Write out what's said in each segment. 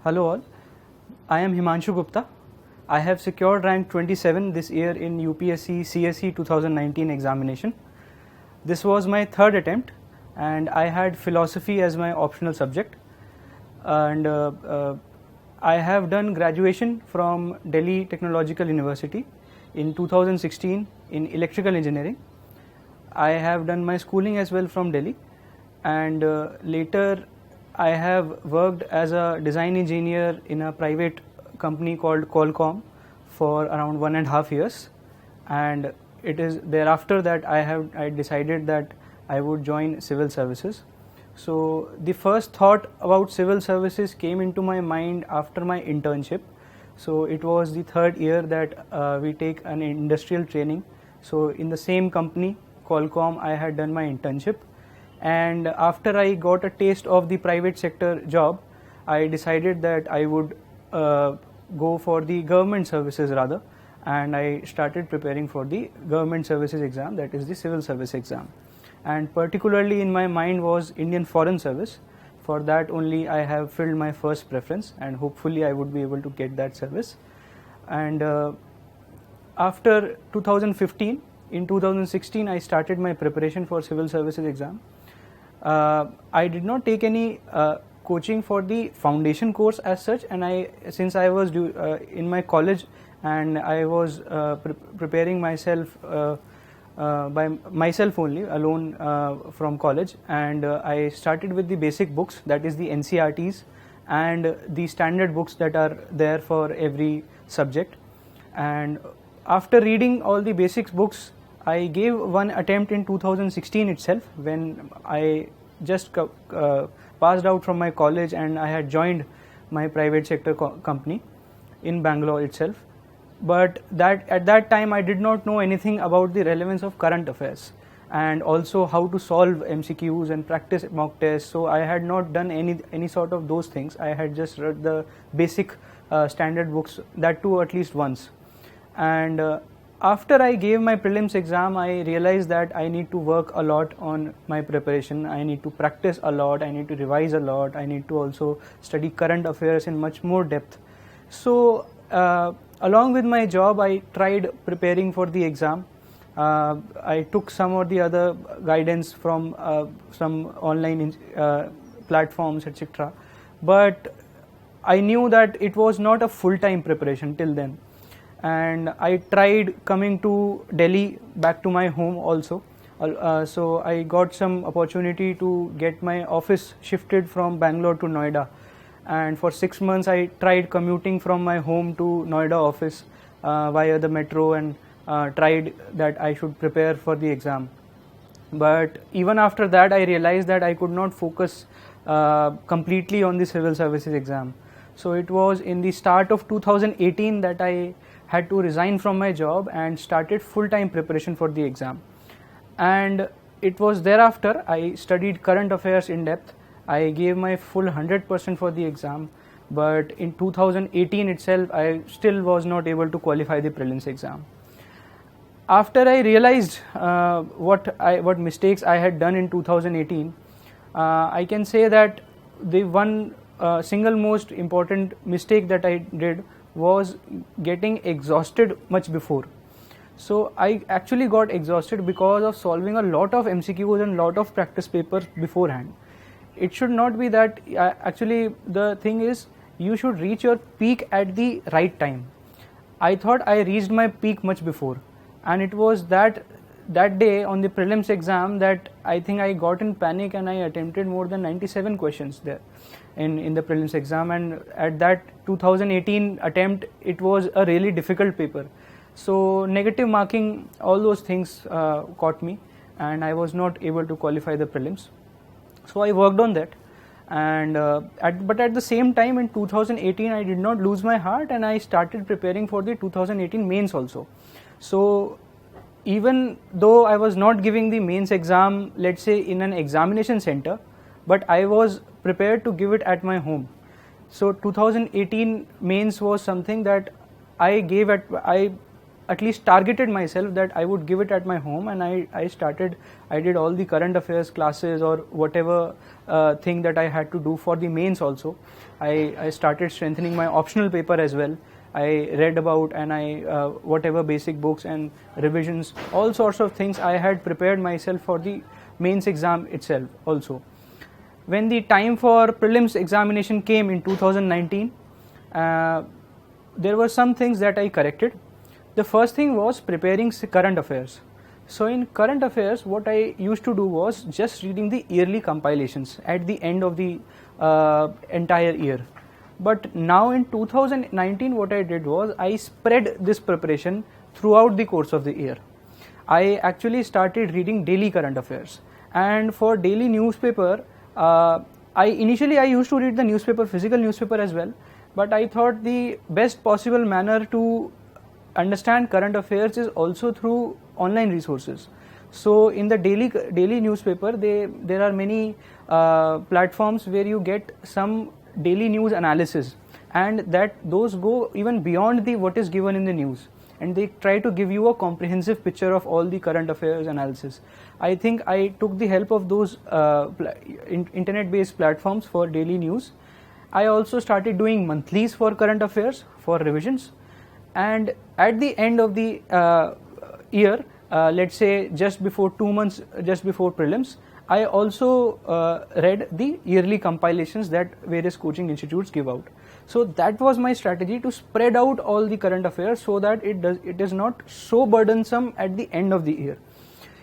Hello all, I am Himanshu Gupta. I have secured rank 27 this year in UPSC CSE 2019 examination. This was my third attempt and I had philosophy as my optional subject. And I have done graduation from Delhi Technological University in 2016 in electrical engineering. I have done my schooling as well from Delhi, and later I have worked as a design engineer in a private company called Qualcomm for around 1.5 years, and it is thereafter that I decided that I would join civil services. So the first thought about civil services came into my mind after my internship. So it was the third year that we take an industrial training. So in the same company Qualcomm I had done my internship, and after I got a taste of the private sector job, I decided that I would go for the government services rather, and I started preparing for the government services exam, that is the civil service exam. And particularly in my mind was Indian Foreign Service. For that only I have filled my first preference, and hopefully I would be able to get that service. And after 2015, in 2016 I started my preparation for civil services exam. I did not take any coaching for the foundation course as such, and since I was in my college and I was preparing myself by myself only alone from college, and I started with the basic books, that is the NCRTs and the standard books that are there for every subject. And after reading all the basics books, I gave one attempt in 2016 itself, when I just passed out from my college and I had joined my private sector company in Bangalore itself. But at that time I did not know anything about the relevance of current affairs and also how to solve MCQs and practice mock tests. So I had not done any sort of those things. I had just read the basic standard books, that too at least once. And after I gave my prelims exam, I realized that I need to work a lot on my preparation. I need to practice a lot, I need to revise a lot, I need to also study current affairs in much more depth. So along with my job, I tried preparing for the exam. I took some of the other guidance from some online platforms, etc. But I knew that it was not a full-time preparation till then. And I tried coming to Delhi, back to my home also. So I got some opportunity to get my office shifted from Bangalore to Noida. And for 6 months I tried commuting from my home to Noida office via the metro, and tried that I should prepare for the exam. But even after that I realized that I could not focus completely on the civil services exam. So it was in the start of 2018 that I had to resign from my job and started full-time preparation for the exam. And it was thereafter I studied current affairs in depth. I gave my full 100% for the exam, but in 2018 itself I still was not able to qualify the prelims exam. After I realized what mistakes I had done in 2018, I can say that the one single most important mistake that I did was getting exhausted much before. So I actually got exhausted because of solving a lot of MCQs and lot of practice papers beforehand. It should not be that. Actually the thing is, you should reach your peak at the right time. I thought I reached my peak much before, and it was that day on the prelims exam that I think I got in panic and I attempted more than 97 questions there in the prelims exam. And at that 2018 attempt, it was a really difficult paper. So negative marking, all those things caught me, and I was not able to qualify the prelims. So I worked on that, and but at the same time in 2018 I did not lose my heart, and I started preparing for the 2018 mains also. So even though I was not giving the mains exam, let's say in an examination center, but I was prepared to give it at my home. So 2018 mains was something that I at least targeted myself that I would give it at my home, and I did all the current affairs classes or whatever thing that I had to do for the mains also. I started strengthening my optional paper as well. I read about and whatever basic books and revisions, all sorts of things I had prepared myself for the mains exam itself also. When the time for prelims examination came in 2019, there were some things that I corrected. The first thing was preparing current affairs. So in current affairs, what I used to do was just reading the yearly compilations at the end of the entire year. But now in 2019, what I did was I spread this preparation throughout the course of the year. I actually started reading daily current affairs, and for daily newspaper, initially I used to read the newspaper, physical newspaper as well, but I thought the best possible manner to understand current affairs is also through online resources. So in the daily newspaper, there are many platforms where you get some daily news analysis, and that those go even beyond the what is given in the news, and they try to give you a comprehensive picture of all the current affairs analysis. I think I took the help of those internet-based platforms for daily news. I also started doing monthlies for current affairs for revisions, and at the end of the year, let's say just before 2 months, just before prelims, I also read the yearly compilations that various coaching institutes give out. So that was my strategy, to spread out all the current affairs so that it is not so burdensome at the end of the year.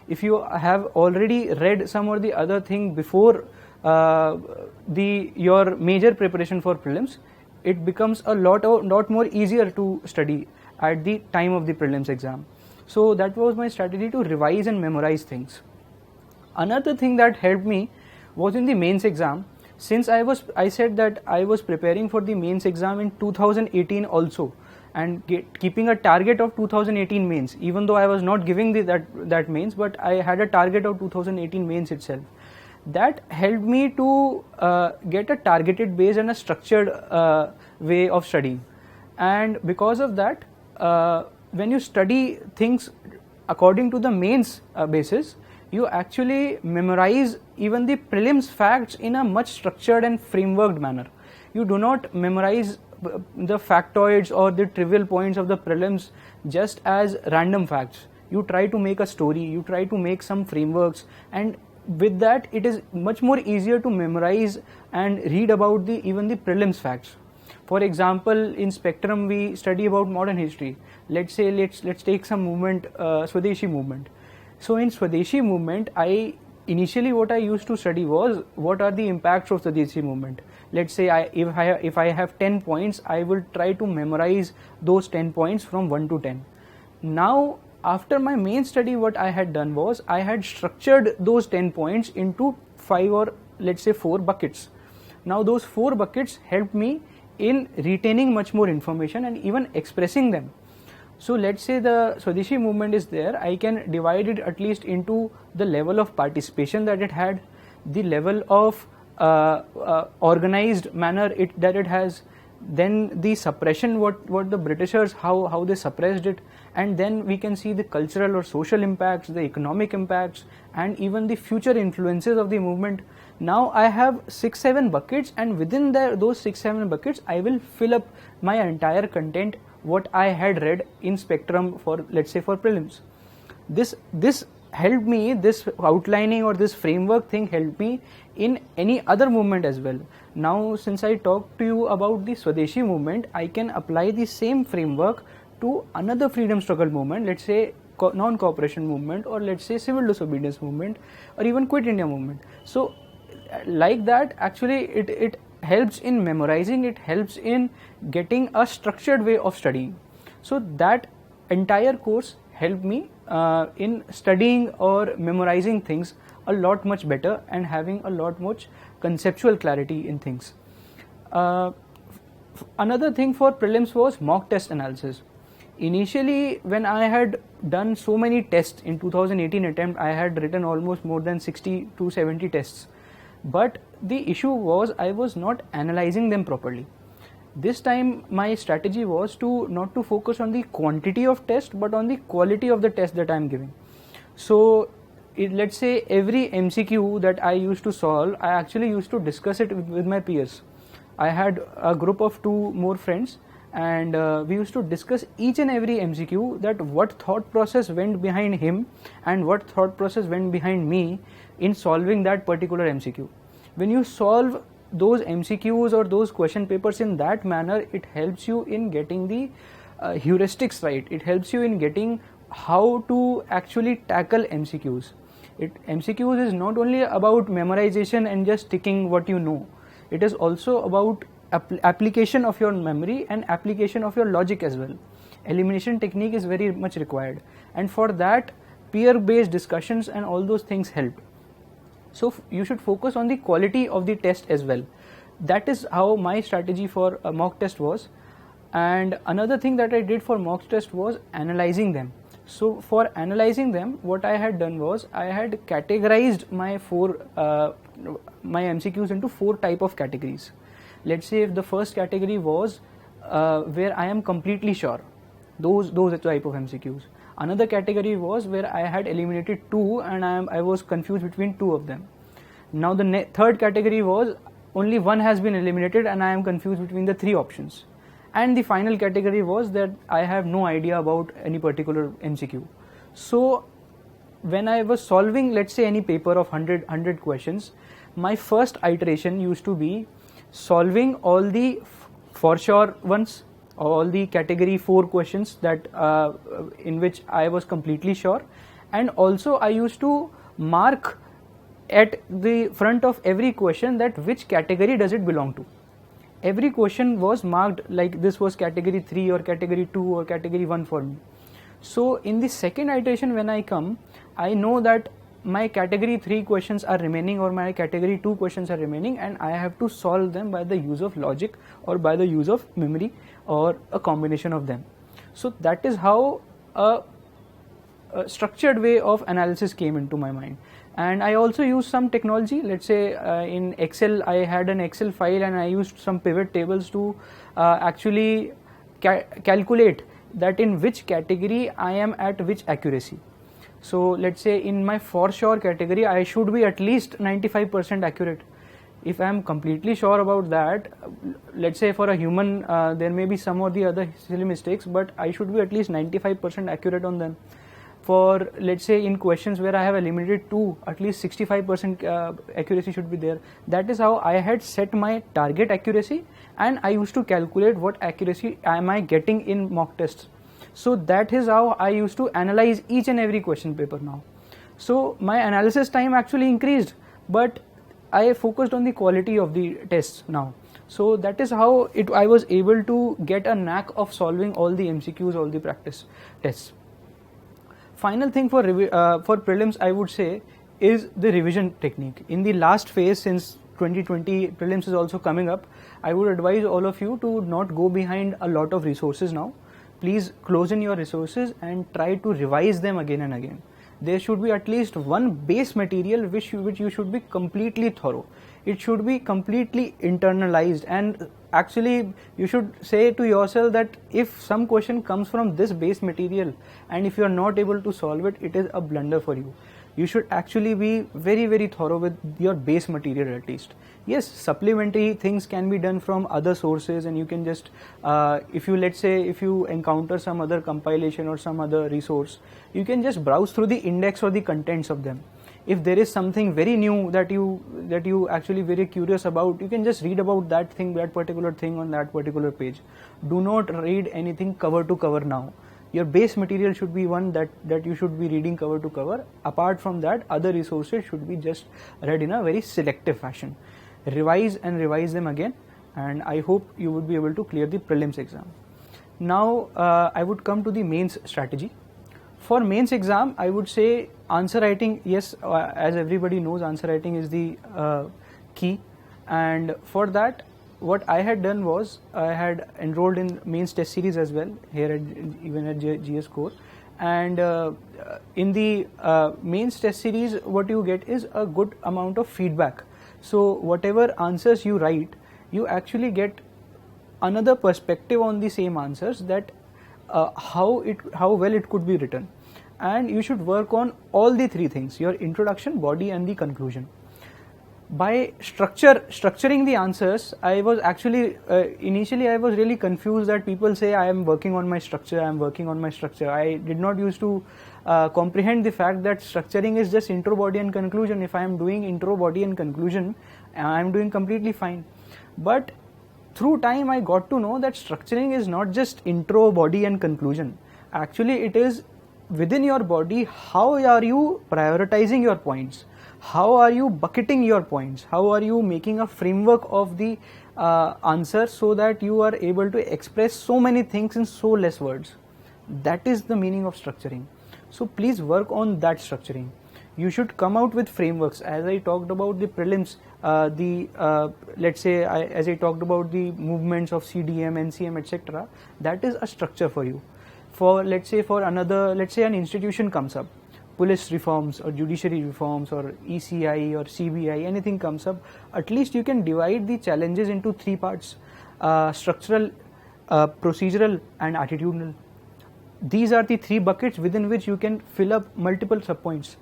If you have already read some or the other thing before your major preparation for prelims, it becomes a lot more easier to study at the time of the prelims exam. So that was my strategy, to revise and memorize things. Another thing that helped me was in the mains exam. Since I said that I was preparing for the mains exam in 2018 also, and keeping a target of 2018 mains, even though I was not giving that mains, but I had a target of 2018 mains itself. That helped me to get a targeted base and a structured way of studying. And because of that, when you study things according to the mains basis, you actually memorize even the prelims facts in a much structured and frameworked manner. You do not memorize the factoids or the trivial points of the prelims just as random facts. You try to make a story, you try to make some frameworks, and with that it is much more easier to memorize and read about even the prelims facts. For example, in Spectrum we study about modern history. Let's take some movement, Swadeshi movement. So in Swadeshi movement, initially what I used to study was what are the impacts of Swadeshi movement. Let's say if I have 10 points, I will try to memorize those 10 points from 1 to 10. Now after my main study, what I had done was I had structured those 10 points into 5 or let's say 4 buckets. Now those 4 buckets helped me in retaining much more information and even expressing them. So let's say the Swadeshi movement is there, I can divide it at least into the level of participation that it had, the level of organized manner that it has, then the suppression, what the Britishers, how they suppressed it, and then we can see the cultural or social impacts, the economic impacts, and even the future influences of the movement. Now I have 6-7 buckets, and within those 6-7 buckets I will fill up my entire content what I had read in Spectrum for, let's say, for prelims. This helped me, this outlining or this framework thing helped me in any other movement as well. Now since I talked to you about the Swadeshi movement, I can apply the same framework to another freedom struggle movement, let's say non-cooperation movement, or let's say civil disobedience movement, or even Quit India movement. So like that, actually it helps in memorizing, it helps in getting a structured way of studying. So that entire course helped me in studying or memorizing things a lot much better and having a lot much conceptual clarity in things. Another thing for prelims was mock test analysis. Initially, when I had done so many tests in 2018 attempt, I had written almost more than 60 to 70 tests. But the issue was I was not analyzing them properly. This time my strategy was to not to focus on the quantity of test but on the quality of the test that I am giving. So let's say every MCQ that I used to solve, I actually used to discuss it with my peers. I had a group of 2 more friends, and we used to discuss each and every MCQ, that what thought process went behind him and what thought process went behind me in solving that particular MCQ. When you solve those MCQs or those question papers in that manner, it helps you in getting the heuristics right. It helps you in getting how to actually tackle MCQs. MCQs is not only about memorization and just ticking what you know. It is also about application of your memory and application of your logic as well. Elimination technique is very much required, and for that peer-based discussions and all those things help. So you should focus on the quality of the test as well. That is how my strategy for a mock test was. And another thing that I did for mock test was analyzing them. So for analyzing them, what I had done was I had categorized my my MCQs into 4 type of categories. Let's say if the first category was where I am completely sure, those type of MCQs. Another category was where I had eliminated 2 and I was confused between 2 of them. Now the third category was only 1 has been eliminated and I am confused between the 3 options. And the final category was that I have no idea about any particular MCQ. So when I was solving, let's say, any paper of 100 questions, my first iteration used to be solving all the for sure ones, all the category 4 questions that in which I was completely sure, and also I used to mark at the front of every question that which category does it belong to. Every question was marked like this was category 3 or category 2 or category 1 for me. So in the second iteration when I come, I know that my category 3 questions are remaining or my category 2 questions are remaining, and I have to solve them by the use of logic or by the use of memory or a combination of them. So that is how a structured way of analysis came into my mind. And I also used some technology. Let's say in Excel, I had an Excel file and I used some pivot tables to actually calculate that in which category I am at which accuracy. So let's say in my for sure category, I should be at least 95% accurate. If I am completely sure about that, let's say for a human, there may be some or the other silly mistakes, but I should be at least 95% accurate on them. For let's say in questions where I have eliminated 2, at least 65% accuracy should be there. That is how I had set my target accuracy, and I used to calculate what accuracy am I getting in mock tests. So that is how I used to analyze each and every question paper now. So my analysis time actually increased, but I focused on the quality of the tests now. So that is how I was able to get a knack of solving all the MCQs, all the practice tests. Final thing for prelims, I would say, is the revision technique. In the last phase, since 2020 prelims is also coming up, I would advise all of you to not go behind a lot of resources now. Please close in your resources and try to revise them again and again. There should be at least one base material which you should be completely thorough. It should be completely internalized, and actually you should say to yourself that if some question comes from this base material and if you are not able to solve it, it is a blunder for you. You should actually be very, very thorough with your base material at least. Yes, supplementary things can be done from other sources, and you can just, if you encounter some other compilation or some other resource, you can just browse through the index or the contents of them. If there is something very new that you actually very curious about, you can just read about that particular thing on that particular page. Do not read anything cover to cover now. Your base material should be one that you should be reading cover to cover. Apart from that, other resources should be just read in a very selective fashion. Revise and revise them again, and I hope you would be able to clear the prelims exam. Now I would come to the mains strategy. For mains exam, I would say answer writing, yes, as everybody knows, answer writing is the key, and for that what I had done was I had enrolled in mains test series as well here even at GS Core, and in the mains test series what you get is a good amount of feedback. So whatever answers you write, you actually get another perspective on the same answers, that how well it could be written. And you should work on all the three things: your introduction, body, and the conclusion. By structuring the answers, I was actually initially I was really confused that people say I am working on my structure, I am working on my structure. I did not used to comprehend the fact that structuring is just intro, body, and conclusion. If I am doing intro, body, and conclusion, I am doing completely fine. But through time I got to know that structuring is not just intro, body, and conclusion. Actually, it is within your body, how are you prioritizing your points, how are you bucketing your points, how are you making a framework of the answer so that you are able to express so many things in so less words. That is the meaning of structuring. So please work on that structuring. You should come out with frameworks. As I talked about the prelims, let's say as I talked about the movements of CDM, NCM, etc. That is a structure for you. For let's say an institution comes up, police reforms or judiciary reforms or ECI or CBI, anything comes up, at least you can divide the challenges into three parts: structural, procedural, and attitudinal. These are the three buckets within which you can fill up multiple subpoints.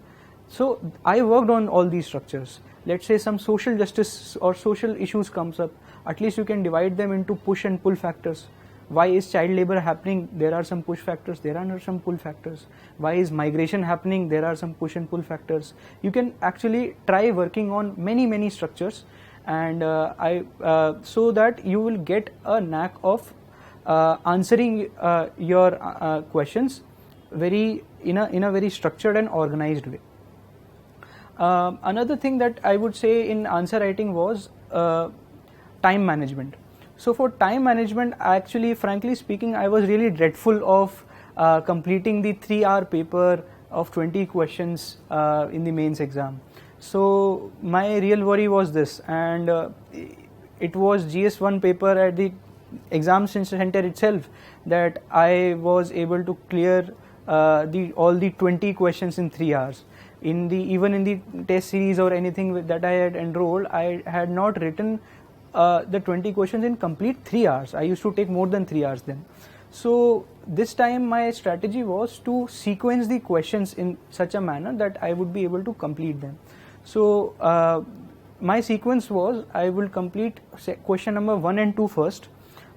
So I worked on all these structures. Let's say some social justice or social issues comes up, at least you can divide them into push and pull factors. Why is child labor happening? There are some push factors, there are some pull factors. Why is migration happening? There are some push and pull factors. You can actually try working on many structures, and so that you will get a knack of answering your questions in a very structured and organized way. Another thing that I would say in answer writing was time management. So for time management, actually, frankly speaking, I was really dreadful of completing the 3-hour paper of 20 questions in the mains exam. So my real worry was this, and it was GS1 paper at the exam center itself that I was able to clear all the 20 questions in 3 hours. Even in the test series or anything that I had enrolled, I had not written the 20 questions in complete 3 hours. I used to take more than 3 hours then. So this time my strategy was to sequence the questions in such a manner that I would be able to complete them. So my sequence was, I will complete question number 1 and 2 first,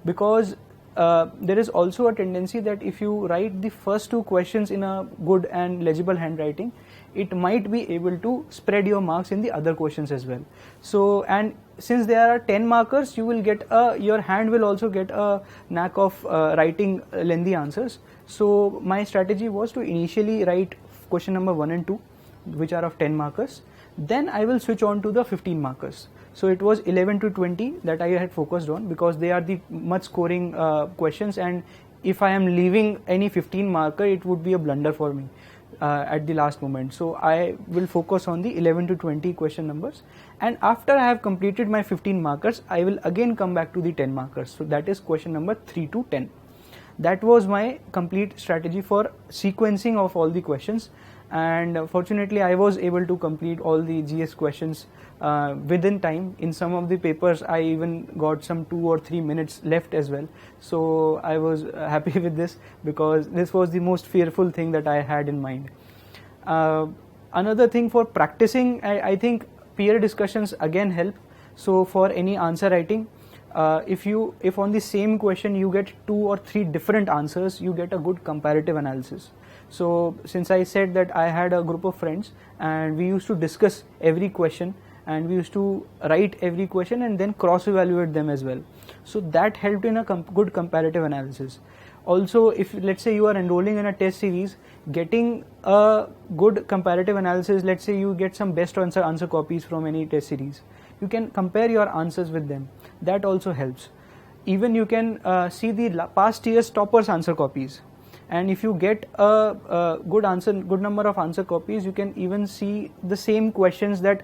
because there is also a tendency that if you write the first 2 questions in a good and legible handwriting, it might be able to spread your marks in the other questions as well. So, and since there are 10 markers, you will get your hand will also get a knack of writing lengthy answers. So my strategy was to initially write question number 1 and 2, which are of 10 markers. Then I will switch on to the 15 markers. So it was 11 to 20 that I had focused on, because they are the much scoring questions, and if I am leaving any 15 marker, it would be a blunder for me at the last moment. So I will focus on the 11 to 20 question numbers, and after I have completed my 15 markers, I will again come back to the 10 markers. So that is question number 3 to 10. That was my complete strategy for sequencing of all the questions, and fortunately I was able to complete all the GS questions within time. In some of the papers I even got some 2 or 3 minutes left as well. So I was happy with this, because this was the most fearful thing that I had in mind. Another thing for practicing, I think peer discussions again help. So for any answer writing, if on the same question you get 2 or 3 different answers, you get a good comparative analysis. So since I said that I had a group of friends and we used to discuss every question, and we used to write every question and then cross evaluate them as well. So that helped in a good comparative analysis. Also, if let's say you are enrolling in a test series, getting a good comparative analysis, let's say you get some best answer copies from any test series, you can compare your answers with them. That also helps. Even you can see the past year's toppers answer copies, and if you get a good number of answer copies, you can even see the same questions that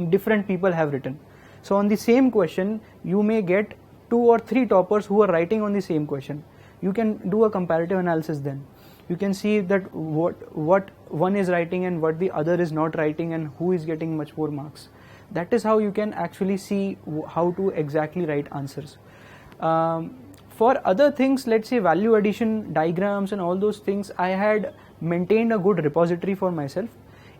different people have written. So on the same question, you may get 2 or 3 toppers who are writing on the same question. You can do a comparative analysis then. You can see that what one is writing and what the other is not writing, and who is getting much more marks. That is how you can actually see how to exactly write answers. For other things, let's say value addition, diagrams and all those things, I had maintained a good repository for myself.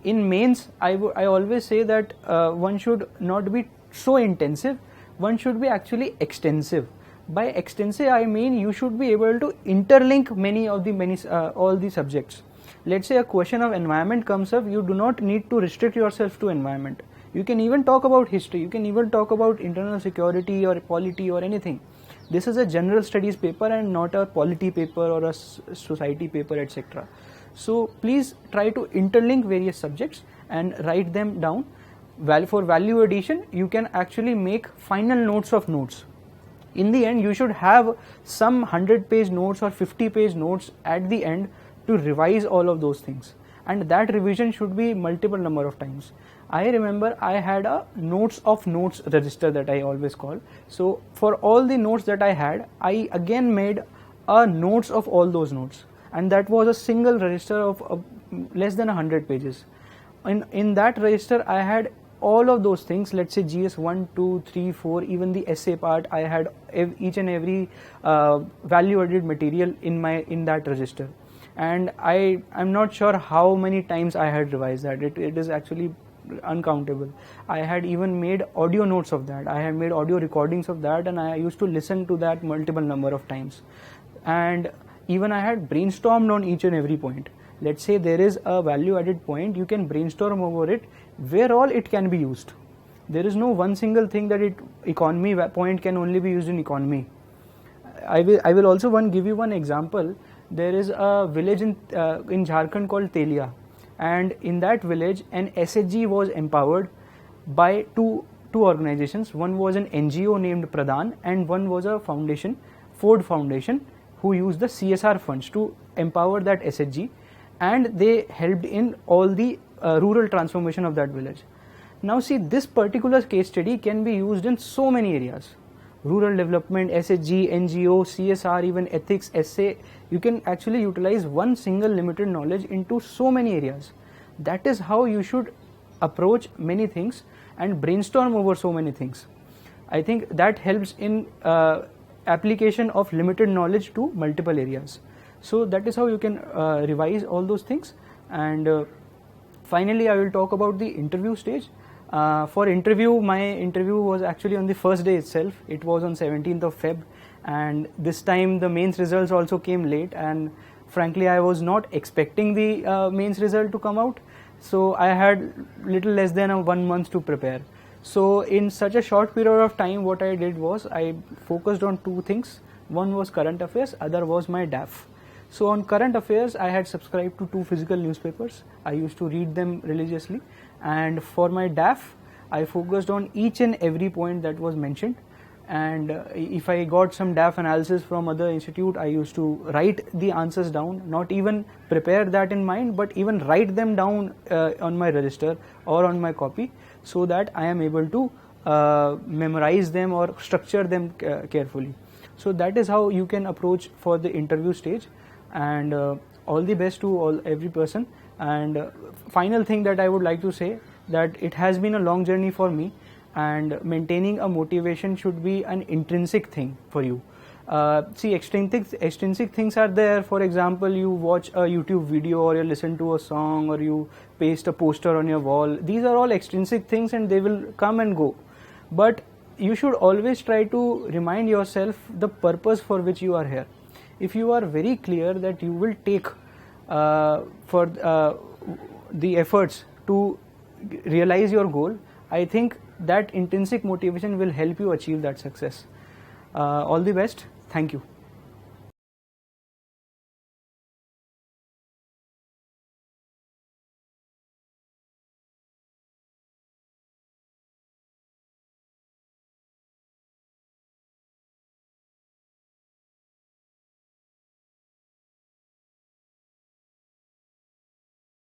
In mains, I always say that one should not be so intensive, one should be actually extensive. By extensive, I mean you should be able to interlink all the subjects. Let's say a question of environment comes up, you do not need to restrict yourself to environment. You can even talk about history, you can even talk about internal security or polity or anything. This is a general studies paper and not a polity paper or a society paper, etc. So please try to interlink various subjects and write them down. For value addition, you can actually make final notes of notes. In the end, you should have some 100-page notes or 50-page notes at the end to revise all of those things, and that revision should be multiple number of times. I remember I had a notes of notes register that I always call. So for all the notes that I had, I again made a notes of all those notes, and that was a single register of less than 100 pages. In that register, I had all of those things. Let's say GS 1, 2, 3, 4, even the essay part, I had each and every value added material in that register. And I'm not sure how many times I had revised that. It is actually uncountable. I had even made audio notes of that. I had made audio recordings of that, and I used to listen to that multiple number of times. And even I had brainstormed on each and every point. Let's say there is a value added point, you can brainstorm over it, where all it can be used. There is no one single thing that economy point can only be used in economy. I will also give you one example. There is a village in Jharkhand called Telia, and in that village an SHG was empowered by two organizations. One was an NGO named Pradhan, and one was a foundation, Ford Foundation, who used the CSR funds to empower that SHG, and they helped in all the rural transformation of that village. Now see, this particular case study can be used in so many areas. Rural development, SHG, NGO, CSR, even ethics, essay. You can actually utilize one single limited knowledge into so many areas. That is how you should approach many things and brainstorm over so many things. I think that helps in application of limited knowledge to multiple areas. So that is how you can revise all those things. And finally, I will talk about the interview stage. For interview, my interview was actually on the first day itself. It was on 17th of Feb, and this time the mains results also came late, and frankly I was not expecting the mains result to come out, so I had little less than 1 month to prepare. So in such a short period of time, what I did was I focused on two things. One was current affairs, other was my DAF. So on current affairs, I had subscribed to 2 physical newspapers. I used to read them religiously, and for my DAF, I focused on each and every point that was mentioned. And if I got some DAF analysis from other institute, I used to write the answers down, not even prepare that in mind, but even write them down on my register or on my copy, so that I am able to memorize them or structure them carefully. So that is how you can approach for the interview stage. And all the best to every person. And final thing that I would like to say, that it has been a long journey for me, and maintaining a motivation should be an intrinsic thing for you. See, extrinsic things are there. For example, you watch a YouTube video, or you listen to a song, or you paste a poster on your wall. These are all extrinsic things, and they will come and go. But you should always try to remind yourself the purpose for which you are here. If you are very clear that you will take for the efforts to realize your goal, I think that intrinsic motivation will help you achieve that success. All the best. Thank you.